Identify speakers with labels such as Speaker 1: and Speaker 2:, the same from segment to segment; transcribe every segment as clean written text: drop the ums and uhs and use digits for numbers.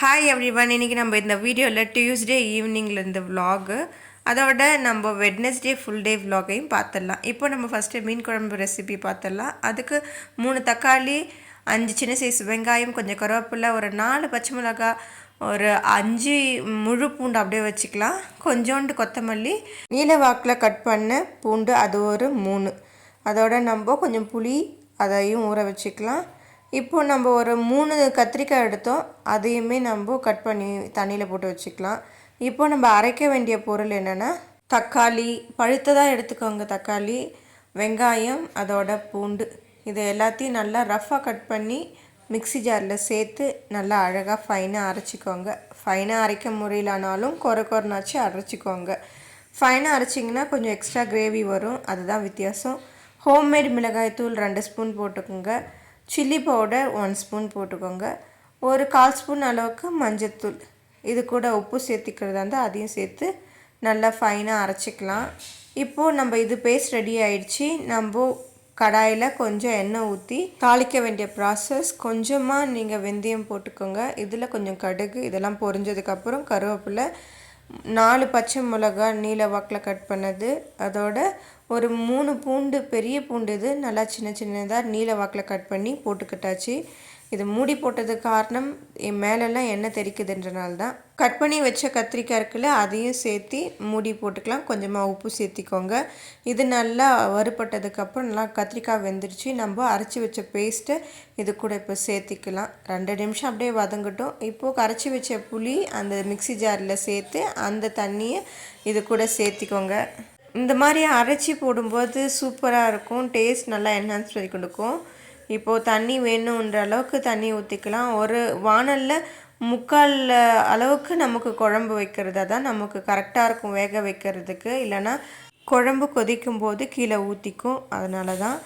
Speaker 1: Hi everyone. இன்றைக்கி நம்ம இந்த வீடியோவில் டியூஸ்டே ஈவினிங்லேருந்து விலாகு, அதோட நம்ம வெட்னஸ்டே ஃபுல் டே விலாகையும் பார்த்துடலாம். இப்போ நம்ம ஃபஸ்ட்டு மீன் குழம்பு ரெசிபி பார்த்துடலாம். அதுக்கு 3 தக்காளி, 5 சின்ன சைஸ் வெங்காயம், கொஞ்சம் கருவேப்பிலை, ஒரு 4 பச்சை மிளகாய், ஒரு 5 முழு பூண்டு அப்படியே வச்சுக்கலாம். கொஞ்சோண்டு கொத்தமல்லி, நீல வாக்கில் கட் பண்ண பூண்டு அது ஒரு 3. அதோட நம்ம கொஞ்சம் புளி அதையும் ஊற வச்சுக்கலாம். இப்போது நம்ம ஒரு 3 கத்திரிக்காய் எடுத்தோம், அதையுமே நம்ம கட் பண்ணி தண்ணியில் போட்டு வச்சுக்கலாம். இப்போ நம்ம அரைக்க வேண்டிய பொருள் என்னென்னா, தக்காளி பழுத்ததாக எடுத்துக்கோங்க, தக்காளி, வெங்காயம், அதோட பூண்டு, இதை எல்லாத்தையும் நல்லா ரஃப்பாக கட் பண்ணி மிக்ஸி ஜாரில் சேர்த்து நல்லா அழகாக ஃபைனாக அரைச்சிக்கோங்க. ஃபைனாக அரைக்க முடியலனாலும் கொரனாச்சு அரைச்சிக்கோங்க. ஃபைனாக அரைச்சிங்கன்னா கொஞ்சம் எக்ஸ்ட்ரா கிரேவி வரும், அதுதான் வித்தியாசம். ஹோம்மேட் மிளகாய் தூள் 2 ஸ்பூன் போட்டுக்கோங்க. சில்லி பவுடர் 1 ஸ்பூன் போட்டுக்கோங்க. ஒரு 1/4 ஸ்பூன் அளவுக்கு மஞ்சத்தூள், இது கூட உப்பு சேர்த்திக்கிறதா இருந்தால் அதையும் சேர்த்து நல்லா ஃபைனாக அரைச்சிக்கலாம். இப்போது நம்ம இது பேஸ்ட் ரெடி ஆயிடுச்சு. நம்ம கடாயில் கொஞ்சம் எண்ணெய் ஊற்றி தாளிக்க வேண்டிய ப்ராசஸ். கொஞ்சமாக நீங்கள் வெந்தயம் போட்டுக்கோங்க, இதில் கொஞ்சம் கடுகு, இதெல்லாம் பொரிஞ்சதுக்கப்புறம் கருவேப்பிலை, 4 பச்சை மிளகாய் நீல வாக்கில் கட் பண்ணது, அதோட ஒரு 3 பூண்டு, பெரிய பூண்டு, இது நல்லா சின்ன சின்னதாக நீல வாக்கில் கட் பண்ணி போட்டுக்கிட்டாச்சு. இது மூடி போட்டதுக்கு காரணம் என் மேலெல்லாம் எண்ணெய் தெரிக்குதுன்றனால தான். கட் பண்ணி வச்ச கத்திரிக்காய் இருக்குல்ல, அதையும் சேர்த்து மூடி போட்டுக்கலாம். கொஞ்சமாக உப்பு சேர்த்திக்கோங்க. இது நல்லா வறுபட்டதுக்கப்புறம் நல்லா கத்திரிக்காய் வெந்துருச்சு. நம்ம அரைச்சி வச்ச பேஸ்ட்டை இது கூட இப்போ சேர்த்திக்கலாம். 2 நிமிஷம் அப்படியே வதங்கட்டும். இப்போது கரைச்சி வச்ச புளி அந்த மிக்ஸி ஜாரில் சேர்த்து அந்த தண்ணியை இது கூட சேர்த்திக்கோங்க. இந்த மாதிரி அரைச்சி போடும்போது சூப்பராக இருக்கும், டேஸ்ட் நல்லா என்ஹான்ஸ் பண்ணி கொடுக்கும். இப்போது தண்ணி வேணுன்ற அளவுக்கு தண்ணி ஊற்றிக்கலாம். ஒரு வானலில் 3/4 அளவுக்கு நமக்கு குழம்பு வைக்கிறதா தான் நமக்கு கரெக்டாக இருக்கும் வேக வைக்கிறதுக்கு. இல்லைனா குழம்பு கொதிக்கும் போது கீழே ஊற்றிக்கும். அதனால தான்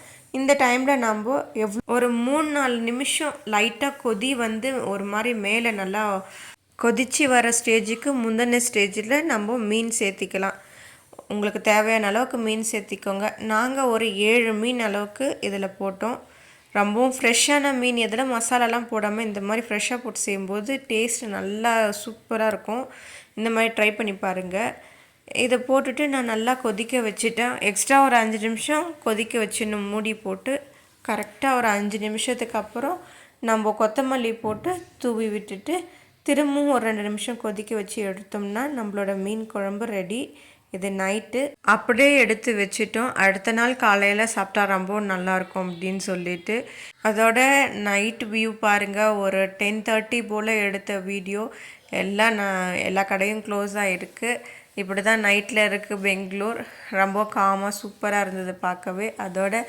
Speaker 1: இந்த டைமில் நம்ம ஒரு 3-4 நிமிஷம் லைட்டாக கொதி வந்து ஒரு மாதிரி மேலே நல்லா கொதித்து வர ஸ்டேஜுக்கு முந்தின ஸ்டேஜில் நம்ம மீன் சேர்த்திக்கலாம். உங்களுக்கு தேவையான அளவுக்கு மீன் சேர்த்திக்கோங்க. நாங்கள் ஒரு 7 மீன் அளவுக்கு இதில் போட்டோம். ரொம்பவும் ஃப்ரெஷ்ஷான மீன், எதில் மசாலாலாம் போடாமல் இந்த மாதிரி ஃப்ரெஷ்ஷாக போட்டு செய்யும்போது டேஸ்ட்டு நல்லா சூப்பராக இருக்கும். இந்த மாதிரி ட்ரை பண்ணி பாருங்கள். இதை போட்டுட்டு நான் நல்லா கொதிக்க வச்சுட்டேன். எக்ஸ்ட்ரா ஒரு 5 நிமிஷம் கொதிக்க வச்சிடணும் மூடி போட்டு. கரெக்டாக ஒரு 5 நிமிஷத்துக்கு அப்புறம் நம்ம கொத்தமல்லி போட்டு தூவி விட்டுட்டு திரும்பவும் ஒரு 2 நிமிஷம் கொதிக்க வச்சு எடுத்தோம்னா நம்மளோட மீன் குழம்பு ரெடி. இது நைட்டு அப்படியே எடுத்து வச்சிட்டோம். அடுத்த நாள் காலையில் சாப்பிட்டா ரொம்ப நல்லாயிருக்கும் அப்படின்னு சொல்லிட்டு. அதோட நைட் வியூ பாருங்கள். ஒரு 10:30 போல் எடுத்த வீடியோ. எல்லா கடையும் க்ளோஸாக இருக்குது. இப்படி தான் நைட்டில் இருக்குது பெங்களூர். ரொம்ப காமாக சூப்பராக இருந்தது பார்க்கவே. அதோட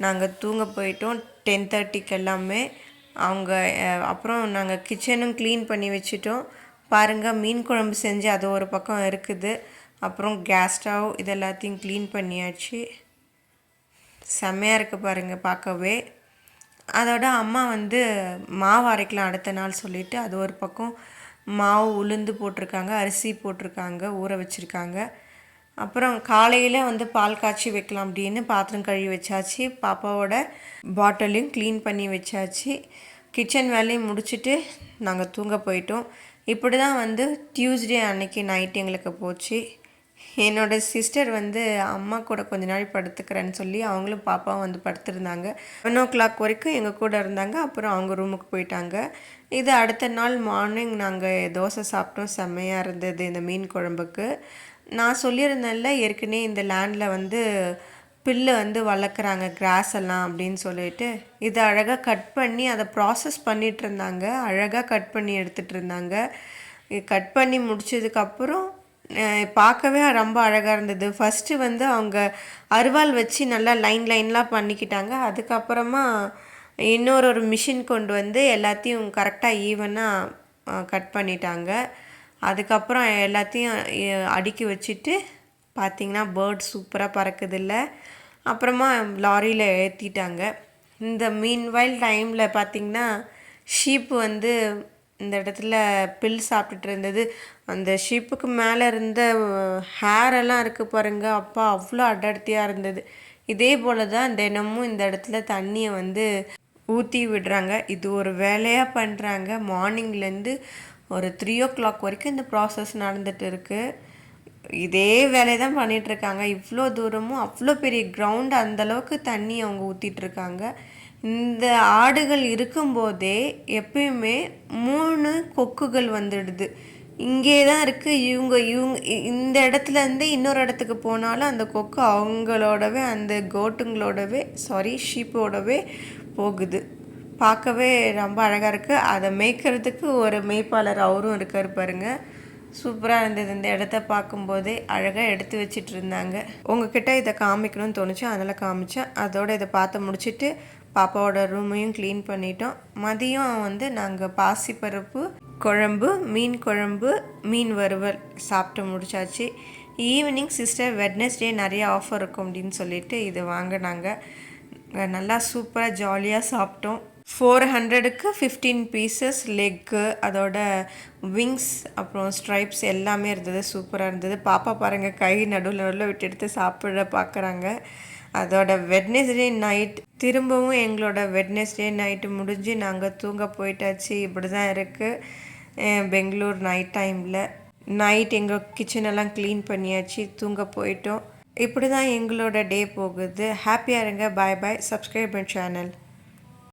Speaker 1: நாங்கள் தூங்க போயிட்டோம் 10:30க்கு எல்லாமே. அப்புறம் நாங்கள் கிச்சனும் க்ளீன் பண்ணி வச்சிட்டோம். பாருங்கள், மீன் குழம்பு செஞ்சு அது ஒரு பக்கம் இருக்குது. அப்புறம் கேஸ் ஸ்டவ் இது எல்லாத்தையும் க்ளீன் பண்ணியாச்சு. செம்மையாக இருக்குது பாருங்கள் பார்க்கவே. அதோட அம்மா வந்து மாவு அரைக்கலாம் அடுத்த நாள் சொல்லிவிட்டு அது ஒரு பக்கம் மாவு உளுந்து போட்டிருக்காங்க, அரிசி போட்டிருக்காங்க, ஊற வச்சுருக்காங்க. அப்புறம் காலையில் வந்து பால் காய்ச்சி வைக்கலாம் அப்படின்னு பாத்திரம் கழுவி வச்சாச்சு. பாப்பாவோட பாட்டிலையும் க்ளீன் பண்ணி வச்சாச்சு. கிச்சன் வேலையும் முடிச்சுட்டு நாங்கள் தூங்க போயிட்டோம். இப்படி தான் வந்து டியூஸ்டே அன்னைக்கு நைட் எங்களுக்கு போச்சு. என்னோடய சிஸ்டர் வந்து அம்மா கூட கொஞ்ச நாள் படுத்துக்கிறேன்னு சொல்லி அவங்களும் பாப்பாவும் வந்து படுத்துருந்தாங்க. 1 o'clock வரைக்கும் எங்கள் கூட இருந்தாங்க. அப்புறம் அவங்க ரூமுக்கு போயிட்டாங்க. இது அடுத்த நாள் மார்னிங் நாங்கள் தோசை சாப்பிட்டோம். செம்மையாக இருந்தது இந்த மீன் குழம்புக்கு. நான் சொல்லியிருந்தேன்ல ஏற்கனவே இந்த லேண்டில் வந்து பில்லு வந்து வளர்க்குறாங்க, கிராஸ் எல்லாம் அப்படின்னு சொல்லிட்டு. இதை அழகாக கட் பண்ணி அதை ப்ராசஸ் பண்ணிகிட்டு இருந்தாங்க. அழகாக கட் பண்ணி எடுத்துகிட்டு இருந்தாங்க. கட் பண்ணி முடிச்சதுக்கப்புறம் பார்க்கவே ரொம்ப அழகாக இருந்தது. ஃபஸ்ட்டு வந்து அவங்க அருவாள் வச்சு நல்லா லைன்லாம் பண்ணிக்கிட்டாங்க. அதுக்கப்புறமா ஒரு மிஷின் கொண்டு வந்து எல்லாத்தையும் கரெக்டாக ஈவனாக கட் பண்ணிட்டாங்க. அதுக்கப்புறம் எல்லாத்தையும் அடுக்கி வச்சுட்டு பார்த்திங்கன்னா பேர்ட் சூப்பராக பறக்குதில்ல. அப்புறமா லாரியில் ஏற்றிட்டாங்க. இந்த மீன்வைல் டைமில் பார்த்திங்கன்னா ஷீப்பு வந்து இந்த இடத்துல பில் சாப்பிட்டுட்டு இருந்தது. அந்த ஷீப்புக்கு மேலே இருந்த ஹேரெல்லாம் இருக்குது பாருங்கள், அப்பா அவ்வளோ அடர்த்தியாக இருந்தது. இதே போல் தான் தினமும் இந்த இடத்துல தண்ணியை வந்து ஊற்றி விடுறாங்க. இது ஒரு வேலையாக பண்ணுறாங்க. மார்னிங்லேருந்து ஒரு 3 o'clock வரைக்கும் இந்த ப்ராசஸ் நடந்துட்டு இருக்குது. இதே வேலையை தான் பண்ணிகிட்ருக்காங்க. இவ்வளோ தூரமும் அவ்வளோ பெரிய கிரவுண்ட், அந்தளவுக்கு தண்ணி அவங்க ஊற்றிட்டுருக்காங்க. இந்த ஆடுகள் இருக்கும்போதே எப்பயுமே 3 கொக்குகள் வந்துடுது. இங்கே தான் இருக்குது. இவங்க இந்த இடத்துலேருந்து இன்னொரு இடத்துக்கு போனாலும் அந்த கொக்கு அவங்களோடவே, அந்த கோட்டுங்களோடவே ஷீப்போடவே போகுது. பார்க்கவே ரொம்ப அழகாக இருக்குது. அதை மேய்க்கிறதுக்கு ஒரு மேய்ப்பாளர் அவரும் இருக்கார் பாருங்க. சூப்பராக இருந்தது. இந்த இடத்த பார்க்கும்போதே அழகாக எடுத்து வச்சிட்டு இருந்தாங்க. உங்ககிட்ட இதை காமிக்கணும்னு தோணுச்சு, அதனால் காமிச்சேன். அதோட இதை பார்த்து முடிச்சுட்டு பாப்பாவோட ரூமையும் க்ளீன் பண்ணிட்டோம். மதியம் நாங்கள் பாசிப்பருப்பு குழம்பு, மீன் குழம்பு, மீன் வறுவல் சாப்பிட்டு முடிச்சாச்சு. ஈவினிங் சிஸ்டர் வெட்னஸ்டே நிறைய ஆஃபர் இருக்கும் அப்படின்னு சொல்லிட்டு இது வாங்கினாங்க. நல்லா சூப்பராக ஜாலியாக சாப்பிட்டோம். 400க்கு 15 பீசஸ் லெக்கு, அதோட விங்ஸ், அப்புறம் ஸ்ட்ரைப்ஸ் எல்லாமே இருந்தது. சூப்பராக இருந்தது. பாப்பா பாருங்கள், கை நடுவில் விட்டு எடுத்து சாப்பிட பார்க்குறாங்க. அதோட வெட்னஸ்டே நைட் திரும்பவும் எங்களோட வெட்னஸ்டே நைட்டு முடிஞ்சு நாங்கள் தூங்க போயிட்டாச்சு. இப்படி தான் இருக்குது பெங்களூர் நைட் டைமில். நைட் எங்கள் கிச்சனெல்லாம் க்ளீன் பண்ணியாச்சு, தூங்க போயிட்டோம். இப்படி தான் எங்களோட டே போகுது. ஹாப்பியாக இருங்க. பாய் பாய். சப்ஸ்கிரைப் பண்ண சேனல்.